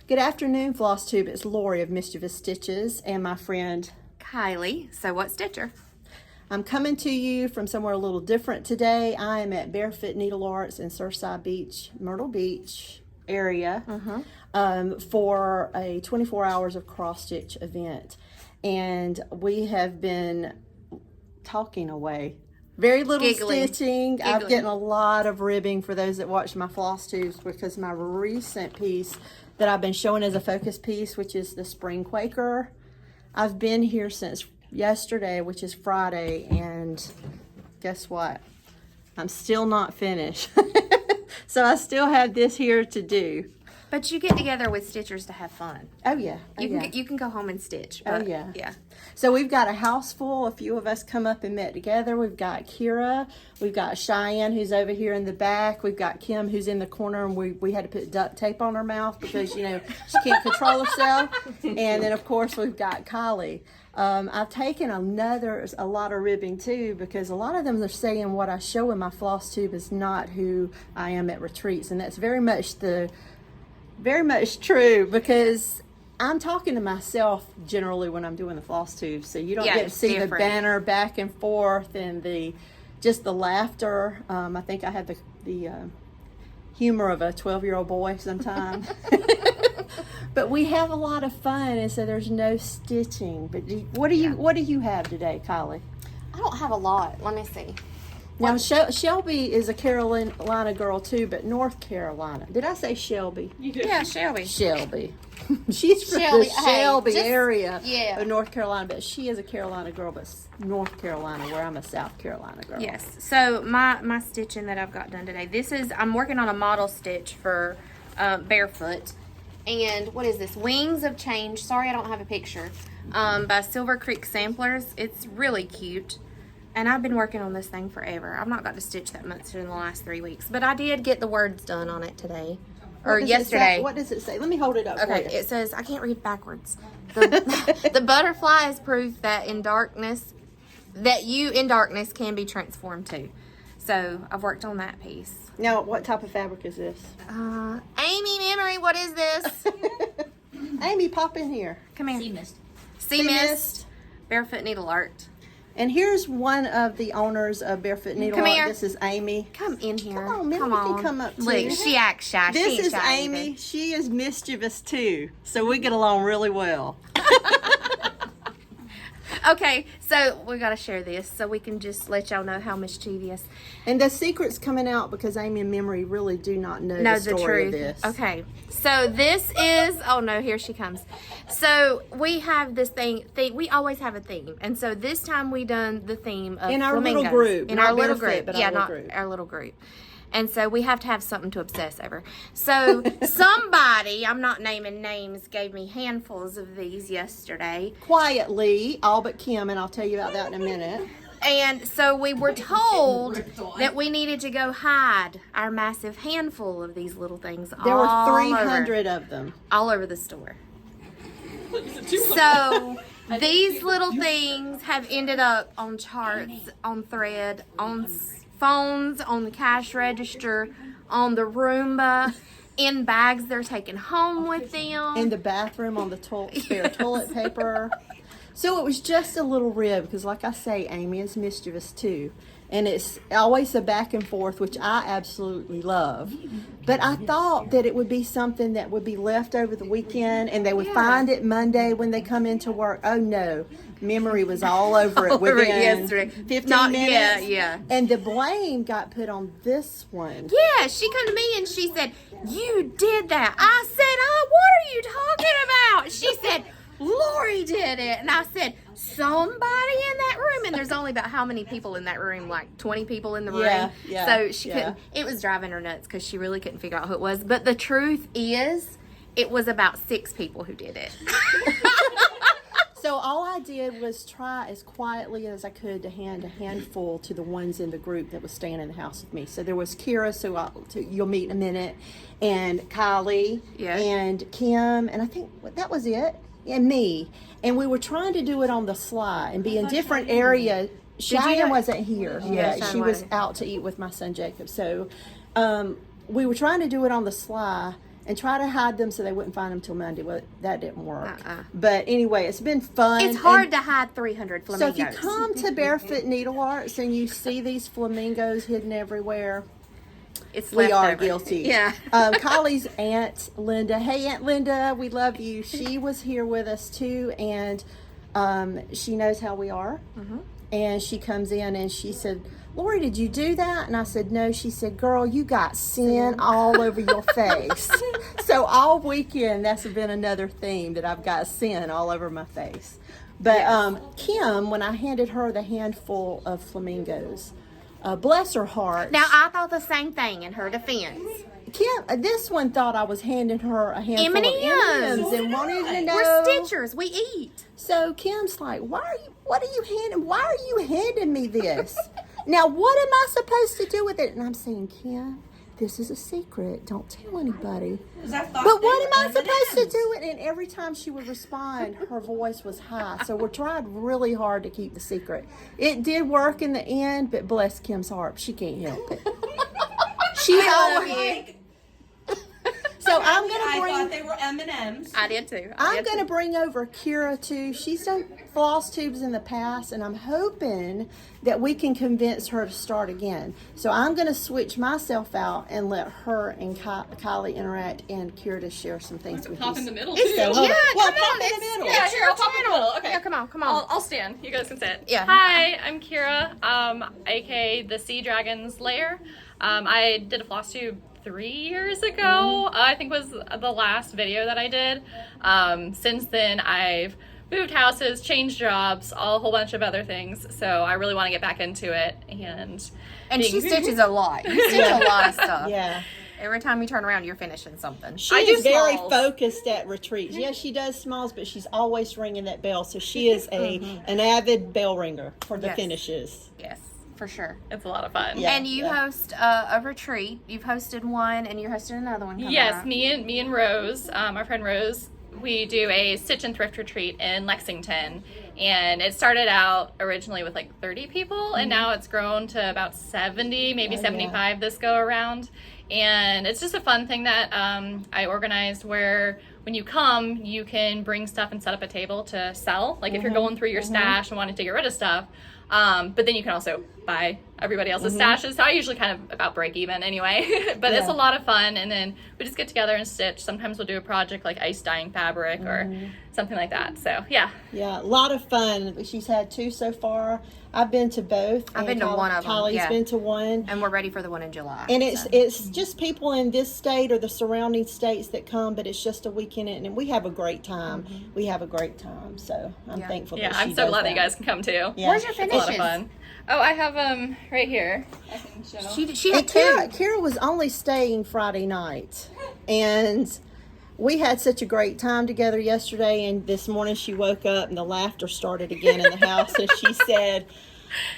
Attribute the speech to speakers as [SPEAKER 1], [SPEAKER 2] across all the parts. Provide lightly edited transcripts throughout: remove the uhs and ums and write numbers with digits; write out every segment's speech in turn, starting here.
[SPEAKER 1] Good afternoon, Flosstube. It's Lori of Mischievous Stitches and my friend
[SPEAKER 2] Kylie. So what Stitcher?
[SPEAKER 1] I'm coming to you from somewhere a little different today. I am at Barefoot Needlearts in Surfside Beach, Myrtle Beach area for a 24 hours of cross stitch event. And we have been talking away. Very little stitching. I'm getting a lot of ribbing for those that watch my floss tubes, because my recent piece that I've been showing as a focus piece, which is the Spring Quaker, I've been here since yesterday, which is Friday, and guess what? I'm still not finished. So I still have this here to do.
[SPEAKER 2] But you get together with stitchers to have fun.
[SPEAKER 1] Oh yeah.
[SPEAKER 2] You can go home and stitch. But, yeah.
[SPEAKER 1] So we've got a house full. A few of us come up and met together. We've got Kira. We've got Cheyenne, who's over here in the back. We've got Kim, who's in the corner, and we had to put duct tape on her mouth because, you know, she can't control herself. And then of course we've got Kylie. I've taken a lot of ribbing too, because a lot of them are saying what I show in my floss tube is not who I am at retreats, and that's very much true, because I'm talking to myself generally when I'm doing the floss tube, so you don't get to see the banner back and forth and just the laughter. I think I have the humor of a 12-year-old boy sometimes. But we have a lot of fun, and so there's no stitching. But what do you have today, Kylie?
[SPEAKER 2] I don't have a lot. Let me see.
[SPEAKER 1] Now, Shelby is a Carolina girl too, but North Carolina. Did I say Shelby?
[SPEAKER 2] Yeah, Shelby.
[SPEAKER 1] Shelby. She's from the Shelby area of North Carolina, but she is a Carolina girl, but North Carolina, where I'm a South Carolina girl.
[SPEAKER 2] Yes. So my stitching that I've got done today, I'm working on a model stitch for Barefoot. And what is this? Wings of Change. Sorry, I don't have a picture. By Silver Creek Samplers. It's really cute. And I've been working on this thing forever. I've not got to stitch that much in the last 3 weeks. But I did get the words done on it today. Or yesterday.
[SPEAKER 1] What does it say? Let me hold it up for you.
[SPEAKER 2] It says, I can't read backwards. The butterfly is proof that you in darkness can be transformed too. So I've worked on that piece.
[SPEAKER 1] Now, what type of fabric is this?
[SPEAKER 2] Amy Memory, what is this?
[SPEAKER 1] Amy, pop in here.
[SPEAKER 2] Come here. Sea Mist. Barefoot Needleart.
[SPEAKER 1] And here's one of the owners of Barefoot Needleart.
[SPEAKER 2] Come here.
[SPEAKER 1] This is Amy.
[SPEAKER 2] Come in here.
[SPEAKER 1] Come on, Minnie, you can come up too.
[SPEAKER 2] Look, she acts shy.
[SPEAKER 1] This is Amy. Either. She is mischievous too, so we get along really well.
[SPEAKER 2] Okay, so we got to share this so we can just let y'all know how mischievous.
[SPEAKER 1] And the secret's coming out because Amy and Memory really do not know the story of this.
[SPEAKER 2] Okay, so this is, oh no, here she comes. So we have this thing, we always have a theme. And so this time we done the theme of
[SPEAKER 1] in our
[SPEAKER 2] flamingos.
[SPEAKER 1] Little group.
[SPEAKER 2] In our little group. Yeah, not our little group. And so we have to have something to obsess over. So somebody, I'm not naming names, gave me handfuls of these yesterday.
[SPEAKER 1] Quietly, all but Kim, and I'll tell you about that in a minute.
[SPEAKER 2] And so we were told that we needed to go hide our massive handful of these little things.
[SPEAKER 1] There were 300 of them.
[SPEAKER 2] All over the store. So these little things have ended up on charts, on thread, on phones, on the cash register, on the Roomba, in bags they're taking home with them.
[SPEAKER 1] In the bathroom on the spare toilet paper. So it was just a little rib, because like I say, Amy is mischievous too. And it's always a back and forth, which I absolutely love. But I thought that it would be something that would be left over the weekend, and they would find it Monday when they come into work. Oh no, Memory was all over it within 15 minutes.
[SPEAKER 2] Yeah.
[SPEAKER 1] And the blame got put on this one.
[SPEAKER 2] Yeah, she come to me and she said, "You did that." I said, "Oh, what are you talking about?" She said, "Lori did it." And I said, "Somebody in that room." And there's only about how many people in that room? Like 20 people in the room.
[SPEAKER 1] Yeah.
[SPEAKER 2] So she couldn't, it was driving her nuts because she really couldn't figure out who it was. But the truth is, it was about 6 people who did it.
[SPEAKER 1] So all I did was try as quietly as I could to hand a handful to the ones in the group that was staying in the house with me. So there was Kira, you'll meet in a minute, and Kylie, and Kim, and I think that was it, and me. And we were trying to do it on the sly and be in different areas. Cheyenne wasn't here. Yeah, she was out to eat with my son Jacob. So we were trying to do it on the sly. and try to hide them so they wouldn't find them till Monday. Well, that didn't work. But anyway, it's been fun.
[SPEAKER 2] It's hard to hide 300 flamingos.
[SPEAKER 1] So if you come to Barefoot Needlearts and you see these flamingos hidden everywhere, we are guilty.
[SPEAKER 2] Yeah.
[SPEAKER 1] Kylie's Aunt Linda. Hey, Aunt Linda, we love you. She was here with us too, and she knows how we are. And she comes in and she said, Lori, did you do that? And I said, no. She said, girl, you got sin all over your face. So all weekend, that's been another theme, that I've got sin all over my face. But Kim, when I handed her the handful of flamingos, bless her heart.
[SPEAKER 2] Now, I thought the same thing in her defense.
[SPEAKER 1] Kim, this one thought I was handing her a handful of M&Ms and wanted to know.
[SPEAKER 2] We're Stitchers. We eat.
[SPEAKER 1] So Kim's like, what are you handing me this? Now, what am I supposed to do with it? And I'm saying, Kim, this is a secret. Don't tell anybody. But what am I supposed to do with it? And every time she would respond, her voice was high. So we tried really hard to keep the secret. It did work in the end, but bless Kim's heart, she can't help it. She's always... So I'm gonna bring.
[SPEAKER 3] I thought they were M&Ms.
[SPEAKER 2] I did too.
[SPEAKER 1] I'm gonna bring over Kira too. She's done Flosstubes in the past, and I'm hoping that we can convince her to start again. So I'm gonna switch myself out and let her and Kylie interact, and Kira to share some things with
[SPEAKER 4] Pop
[SPEAKER 1] us.
[SPEAKER 4] in the middle.
[SPEAKER 1] So,
[SPEAKER 2] Yeah,
[SPEAKER 1] well,
[SPEAKER 2] come
[SPEAKER 1] pop
[SPEAKER 2] on.
[SPEAKER 1] in the middle.
[SPEAKER 4] Yeah, sure. I'll pop in the middle. Okay.
[SPEAKER 2] Yeah, come on.
[SPEAKER 4] I'll stand. You guys can sit.
[SPEAKER 2] Yeah.
[SPEAKER 4] Hi, I'm Kira, aka the Sea Dragon's Lair. I did a Flosstube 3 years ago, I think was the last video that I did. Since then, I've moved houses, changed jobs, a whole bunch of other things. So I really want to get back into it. And
[SPEAKER 2] she stitches a lot. You stitch a lot of stuff.
[SPEAKER 1] Yeah.
[SPEAKER 2] Every time you turn around, you're finishing something.
[SPEAKER 1] She
[SPEAKER 4] I do
[SPEAKER 1] is very
[SPEAKER 4] smalls.
[SPEAKER 1] focused at retreats. Yes, she does smalls, but she's always ringing that bell. So she is an avid bell ringer for the
[SPEAKER 2] Yes.
[SPEAKER 1] finishes.
[SPEAKER 2] Yes, for sure.
[SPEAKER 4] it's a lot of fun.
[SPEAKER 1] Yeah.
[SPEAKER 2] And you host a retreat. You've hosted one, and you're hosting another one.
[SPEAKER 4] Yes,
[SPEAKER 2] up.
[SPEAKER 4] me and Rose, our friend Rose, we do a stitch and thrift retreat in Lexington, and it started out originally with like 30 people, and now it's grown to about 70, maybe 75 this go around. And it's just a fun thing that I organized, where when you come, you can bring stuff and set up a table to sell. Like if you're going through your stash and wanting to get rid of stuff, but then you can also buy everybody else's stashes. So I usually kind of about break even anyway, but it's a lot of fun. And then we just get together and stitch. Sometimes we'll do a project like ice dyeing fabric or something like that. So yeah.
[SPEAKER 1] Yeah, a lot of fun. She's had 2 so far. I've been to both.
[SPEAKER 2] I've been to one of them,
[SPEAKER 1] Kylie's
[SPEAKER 2] yeah.
[SPEAKER 1] been to one.
[SPEAKER 2] And we're ready for the one in July.
[SPEAKER 1] And it's just people in this state or the surrounding states that come, but it's just a weekend, and we have a great time. We have a great time, so I'm thankful
[SPEAKER 4] Yeah,
[SPEAKER 1] that she
[SPEAKER 4] I'm so
[SPEAKER 1] does
[SPEAKER 4] glad that you
[SPEAKER 1] that.
[SPEAKER 4] guys can come too.
[SPEAKER 1] Yeah.
[SPEAKER 2] Where's your
[SPEAKER 4] It's a lot
[SPEAKER 2] finishes?
[SPEAKER 4] of fun. Oh, I have right here. I can show.
[SPEAKER 2] She
[SPEAKER 1] And
[SPEAKER 2] had 2.
[SPEAKER 1] Kara was only staying Friday night, and we had such a great time together yesterday, and this morning she woke up and the laughter started again in the house, and she said,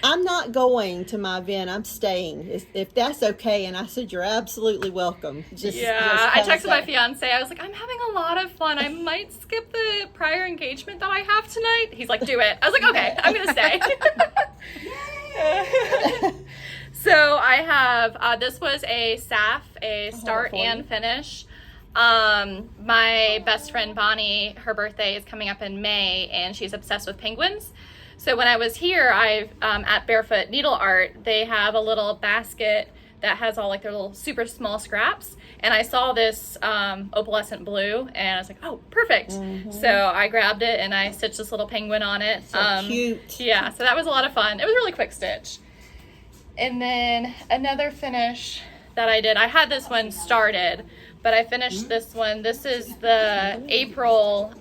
[SPEAKER 1] I'm not going to my event, I'm staying, if that's okay. And I said, you're absolutely welcome.
[SPEAKER 4] Yeah, I texted my fiance. I was like, I'm having a lot of fun. I might skip the prior engagement that I have tonight. He's like, do it. I was like, okay, I'm going to stay. So I have, this was a SAF, a start and finish. My best friend Bonnie, her birthday is coming up in May, and she's obsessed with penguins. So when I was here, at Barefoot Needleart, they have a little basket that has all like their little super small scraps. And I saw this opalescent blue, and I was like, oh, perfect. So I grabbed it and I stitched this little penguin on it.
[SPEAKER 1] So cute.
[SPEAKER 4] Yeah, so that was a lot of fun. It was a really quick stitch. And then another finish that I did, I had this one started, but I finished this one. This is the April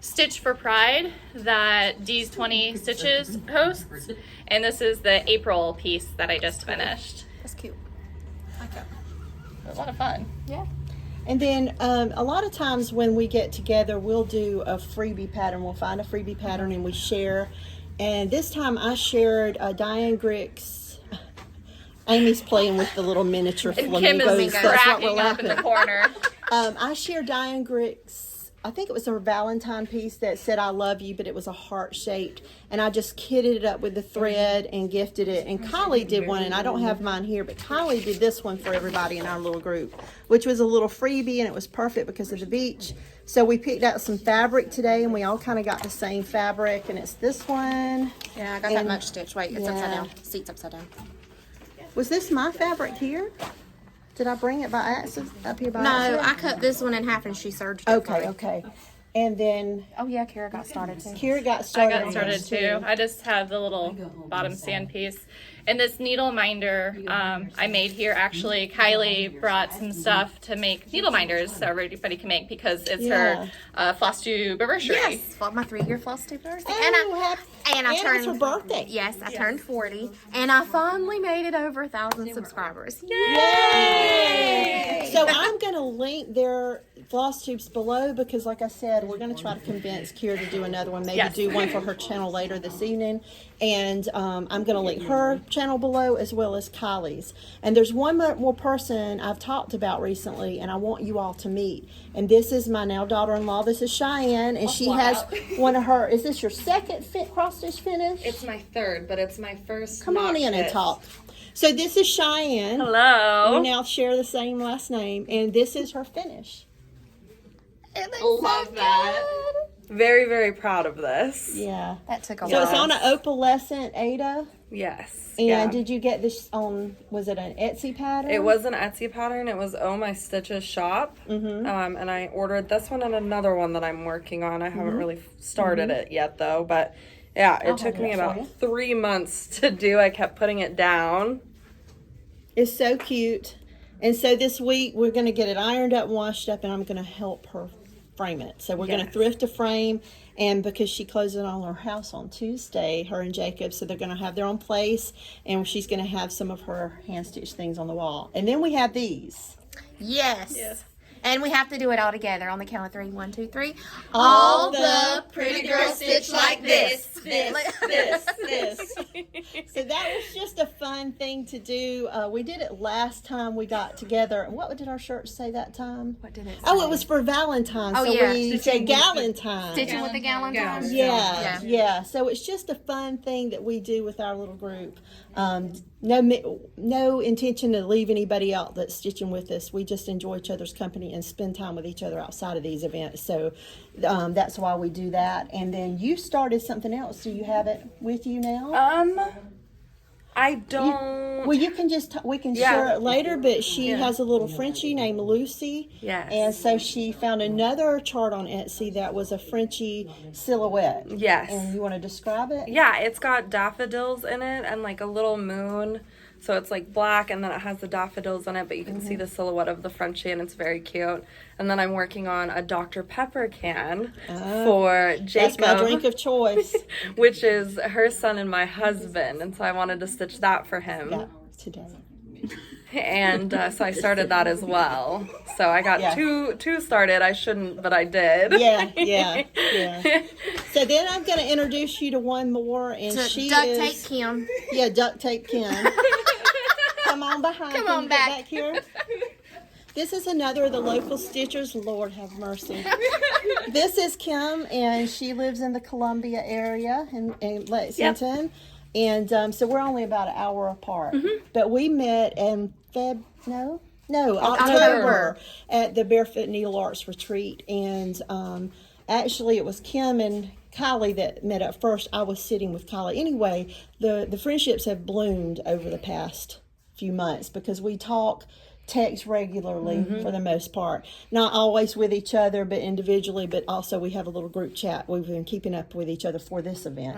[SPEAKER 4] Stitch for Pride that D's 20 Stitches hosts. And this is the April piece that I just finished.
[SPEAKER 2] That's cute.
[SPEAKER 4] It was a lot of fun.
[SPEAKER 2] Yeah.
[SPEAKER 1] And then a lot of times when we get together, we'll do a freebie pattern. We'll find a freebie pattern and we share. And this time I shared Diane Grick's. Amy's playing with the little miniature flamingos.
[SPEAKER 4] Kim is
[SPEAKER 1] That's what we're
[SPEAKER 4] cracking up in the
[SPEAKER 1] laughing.
[SPEAKER 4] corner.
[SPEAKER 1] I shared Diane Grick's I think it was her Valentine piece that said I love you, but it was a heart shaped, and I just kitted it up with the thread and gifted it. And Kylie did one, and I don't have mine here, but Kylie did this one for everybody in our little group, which was a little freebie, and it was perfect because of the beach. So we picked out some fabric today, and we all kind of got the same fabric, and it's this one.
[SPEAKER 2] Yeah, I got that much stitch. Wait, it's upside
[SPEAKER 1] Yeah.
[SPEAKER 2] down. Seat's upside down.
[SPEAKER 1] Was this my fabric here? Did I bring it by accident up here by
[SPEAKER 2] No,
[SPEAKER 1] accident?
[SPEAKER 2] I cut this one in half and she serged it.
[SPEAKER 1] Okay, okay. And then
[SPEAKER 2] Oh yeah, Kara got started too.
[SPEAKER 1] Kira got
[SPEAKER 4] I
[SPEAKER 1] started.
[SPEAKER 4] got
[SPEAKER 1] on
[SPEAKER 4] started
[SPEAKER 1] this
[SPEAKER 4] too. I just have the little bottom stand piece. And this needle minder I made here, actually, Kylie brought some stuff to make needle minders so everybody can make because it's
[SPEAKER 1] Yeah.
[SPEAKER 4] her Flosstube anniversary.
[SPEAKER 2] Yes, for my 3-year Flosstube birthday.
[SPEAKER 1] Oh,
[SPEAKER 2] And I
[SPEAKER 1] it's
[SPEAKER 2] turned
[SPEAKER 1] her birthday.
[SPEAKER 2] Yes, I turned 40, and I finally made it over 1,000 subscribers.
[SPEAKER 1] Yay! So I'm going to link their floss tubes below because, like I said, we're going to try to convince Kira to do another one. Maybe
[SPEAKER 4] Yes.
[SPEAKER 1] do one for her channel later this evening. And I'm going to link her channel below as well as Kylie's. And there's one more person I've talked about recently, and I want you all to meet. And this is my now daughter-in-law. This is Cheyenne, and she has one of her. Is this your second cross stitch finish?
[SPEAKER 3] It's my third, but it's my first.
[SPEAKER 1] Come on in and talk. So this is Cheyenne.
[SPEAKER 4] Hello.
[SPEAKER 1] We now share the same last name, and this is her finish.
[SPEAKER 3] Love that. Very, very proud of this.
[SPEAKER 1] Yeah.
[SPEAKER 2] That took a
[SPEAKER 1] So it's
[SPEAKER 2] while.
[SPEAKER 1] on an opalescent Ada.
[SPEAKER 3] Yes.
[SPEAKER 1] And
[SPEAKER 3] yeah.
[SPEAKER 1] did you get this on, was it an Etsy pattern?
[SPEAKER 3] It was an Etsy pattern. It was Oh My Stitches shop. And I ordered this one and another one that I'm working on. I haven't really started it yet, though. But yeah, it took me
[SPEAKER 1] hold it for
[SPEAKER 3] about 3 months to do. I kept putting it down.
[SPEAKER 1] It's so cute. And so this week we're going to get it ironed up, washed up, and I'm going to help her frame it. So we're going to
[SPEAKER 3] Yes.
[SPEAKER 1] thrift a frame, and because she closes on her house on Tuesday, her and Jacob, so they're going to have their own place, and she's going to have some of her hand stitched things on the wall. And then we have these.
[SPEAKER 2] Yes.
[SPEAKER 3] Yes.
[SPEAKER 2] And we have to do it all together on the count of 3. 1, 2, 3.
[SPEAKER 1] All
[SPEAKER 2] the pretty girls stitch like this.
[SPEAKER 1] This. So that was just a fun thing to do. We did it last time we got together. What did our shirt say that time?
[SPEAKER 2] What did it say?
[SPEAKER 1] Oh, it was for Valentine's.
[SPEAKER 2] Oh,
[SPEAKER 1] so
[SPEAKER 2] yeah.
[SPEAKER 1] we say Galentine.
[SPEAKER 2] Stitching with the Galentine.
[SPEAKER 1] Yeah. So it's just a fun thing that we do with our little group. No intention to leave anybody out that's stitching with us. We just enjoy each other's company and spend time with each other outside of these events. So that's why we do that. And then you started something else. Do you have it with you now?
[SPEAKER 3] I don't.
[SPEAKER 1] Well, you can just we can share it later. But she has a little Frenchie named Lucy.
[SPEAKER 3] Yes.
[SPEAKER 1] And so she found another chart on Etsy that was a Frenchie silhouette.
[SPEAKER 3] Yes.
[SPEAKER 1] And you want to describe it?
[SPEAKER 3] Yeah, it's got daffodils in it and like a little moon. So it's like black and then it has the daffodils in it, but you can see the silhouette of the Frenchie and it's very cute. And then I'm working on a Dr. Pepper can for Jacob.
[SPEAKER 1] That's my drink of choice.
[SPEAKER 3] Which is her son and my husband. And so I wanted to stitch that for him.
[SPEAKER 1] Yeah, today.
[SPEAKER 3] And so I started that as well. So I got two started. I shouldn't, but I did.
[SPEAKER 1] Yeah. So then I'm going to introduce you to one more, and
[SPEAKER 2] To
[SPEAKER 1] she
[SPEAKER 2] duct
[SPEAKER 1] is
[SPEAKER 2] tape Kim.
[SPEAKER 1] Yeah, duct tape Kim. Come on behind.
[SPEAKER 2] Come
[SPEAKER 1] Can
[SPEAKER 2] on
[SPEAKER 1] you get
[SPEAKER 2] back.
[SPEAKER 1] here. This is another of the local stitchers. Lord have mercy. This is Kim, and she lives in the Columbia area in Lexington. And so we're only about an hour apart. But we met in October at the Barefoot Needlearts retreat. And actually it was Kim and Kylie that met up first. I was sitting with Kylie. Anyway, the friendships have bloomed over the past few months because we text regularly for the most part. Not always with each other, but individually, but also we have a little group chat. We've been keeping up with each other for this event.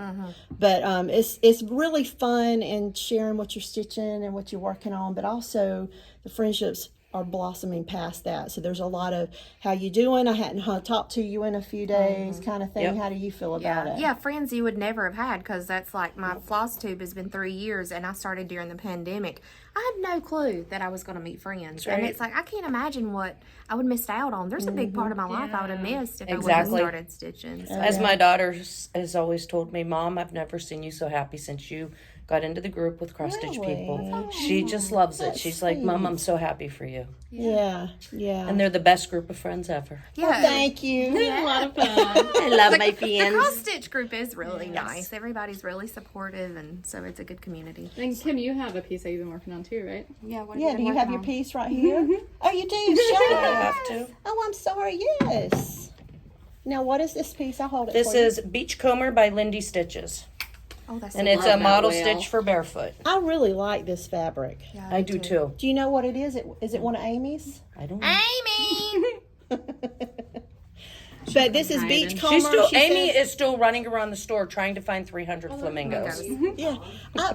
[SPEAKER 1] But it's really fun and sharing what you're stitching and what you're working on, but also the friendships are blossoming past that. So there's a lot of how you doing? I hadn't talked to you in a few days kind of thing. How do you feel about it?
[SPEAKER 2] Yeah, friends you would never have had because that's like my Flosstube has been 3 years and I started during the pandemic. I had no clue that I was going to meet friends. And it's like, I can't imagine what I would miss out on. There's a big part of my life I would have missed if I would have started stitching. So.
[SPEAKER 5] As my daughter has always told me, Mom, I've never seen you so happy since you got into the group with cross stitch
[SPEAKER 1] Really?
[SPEAKER 5] people. She just loves it.
[SPEAKER 1] That's
[SPEAKER 5] She's like, Mom,
[SPEAKER 1] sweet.
[SPEAKER 5] I'm so happy for you.
[SPEAKER 1] Yeah.
[SPEAKER 5] And they're the best group of friends ever.
[SPEAKER 1] Well, thank you.
[SPEAKER 4] A lot of fun.
[SPEAKER 5] I love my
[SPEAKER 2] The
[SPEAKER 5] friends.
[SPEAKER 2] cross stitch group is really nice. Everybody's really supportive, and so it's a good community.
[SPEAKER 4] And Kim, you have a piece that you've been working on too, right?
[SPEAKER 2] Yeah. What
[SPEAKER 1] Yeah, do you have your piece right here? Oh, you do? Show
[SPEAKER 5] I
[SPEAKER 1] us.
[SPEAKER 5] have to.
[SPEAKER 1] Oh, I'm sorry. Yes. Now, what is this piece? I'll hold it
[SPEAKER 5] This
[SPEAKER 1] for you.
[SPEAKER 5] is Beachcomber by Lindy Stitches.
[SPEAKER 2] Oh, that's
[SPEAKER 5] And
[SPEAKER 2] so
[SPEAKER 5] it's
[SPEAKER 2] cool.
[SPEAKER 5] a model
[SPEAKER 4] whale.
[SPEAKER 5] stitch for barefoot.
[SPEAKER 1] I really like this fabric.
[SPEAKER 2] Yeah,
[SPEAKER 5] I
[SPEAKER 2] me
[SPEAKER 5] do too.
[SPEAKER 1] Do you know what it is? Is it one of Amy's?
[SPEAKER 5] I don't know.
[SPEAKER 2] Amy.
[SPEAKER 1] But this is Beachcomber.
[SPEAKER 5] She's still,
[SPEAKER 1] She
[SPEAKER 5] Amy
[SPEAKER 1] says-
[SPEAKER 5] is still running around the store trying to find 300 flamingos.
[SPEAKER 1] Yeah,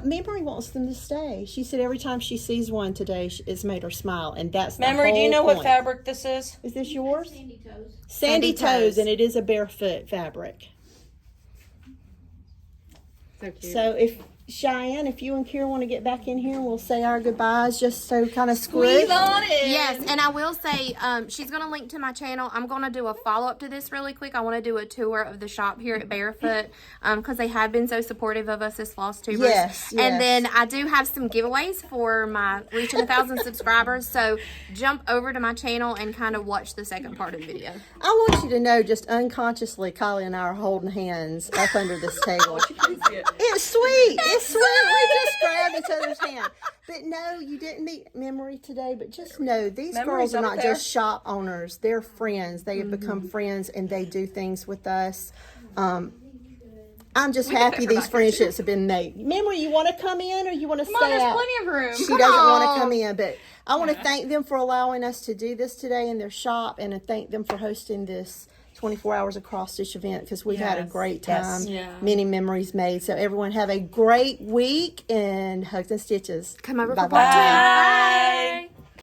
[SPEAKER 1] Memory wants them to stay. She said every time she sees one today, it's made her smile, and that's the
[SPEAKER 5] Memory, do you
[SPEAKER 1] whole
[SPEAKER 5] know what
[SPEAKER 1] point.
[SPEAKER 5] fabric this is?
[SPEAKER 1] Is this yours?
[SPEAKER 6] Sandy toes.
[SPEAKER 1] Sandy toes, and it is a barefoot fabric.
[SPEAKER 4] So cute.
[SPEAKER 1] So if Cheyenne, if you and Kira want to get back in here, we'll say our goodbyes just so kind of squish.
[SPEAKER 2] Yes, and I will say, she's going to link to my channel. I'm going to do a follow-up to this really quick. I want to do a tour of the shop here at Barefoot because they have been so supportive of us as Flosstubers.
[SPEAKER 1] Yes, yes.
[SPEAKER 2] And then I do have some giveaways for my reaching 1,000 subscribers. So jump over to my channel and kind of watch the second part of the video.
[SPEAKER 1] I want you to know, just unconsciously, Kylie and I are holding hands up under this table. It's sweet. It's sweet. We just grabbed each other's hand. But no, you didn't meet Memory today. But just know, these
[SPEAKER 5] Memory's
[SPEAKER 1] girls are
[SPEAKER 5] up
[SPEAKER 1] not
[SPEAKER 5] there.
[SPEAKER 1] just shop owners. They're friends. They have become friends, and they do things with us. I'm just happy these friendships have been made. Memory, you want to come in or you want to stay
[SPEAKER 4] There's
[SPEAKER 1] out?
[SPEAKER 4] plenty of room.
[SPEAKER 1] She doesn't want to come in, but I want to thank them for allowing us to do this today in their shop, and to thank them for hosting this 24 hours of cross stitch event, because we've had a great time.
[SPEAKER 5] Yes.
[SPEAKER 1] Many memories made. So everyone have a great week, and hugs and stitches.
[SPEAKER 2] Come over
[SPEAKER 1] Bye
[SPEAKER 2] for part 2.
[SPEAKER 1] bye.
[SPEAKER 5] Bye.